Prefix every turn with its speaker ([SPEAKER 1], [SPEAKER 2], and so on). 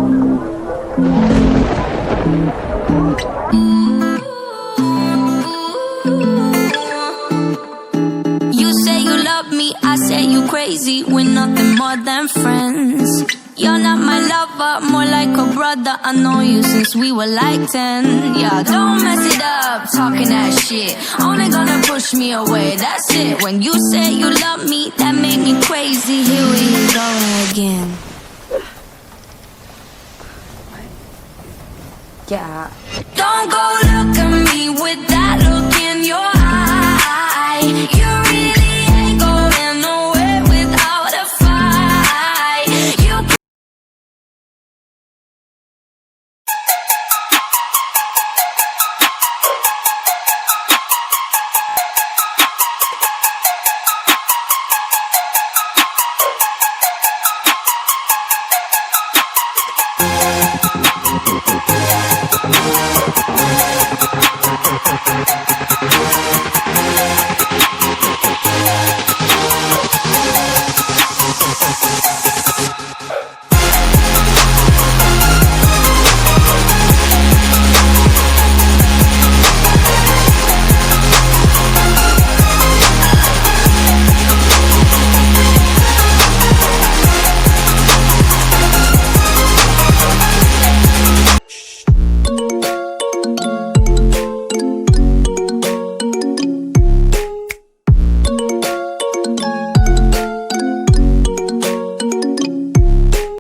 [SPEAKER 1] You say you love me, I say you crazy. We're nothing more than friends. You're not my lover, more like a brother. I know you since we were like 10. Yeah, don't mess it up, talking that shit. Only gonna push me away, that's it. When you say you love me, that made me crazy. Here we go again. Yeah. Don't go look at me with that look.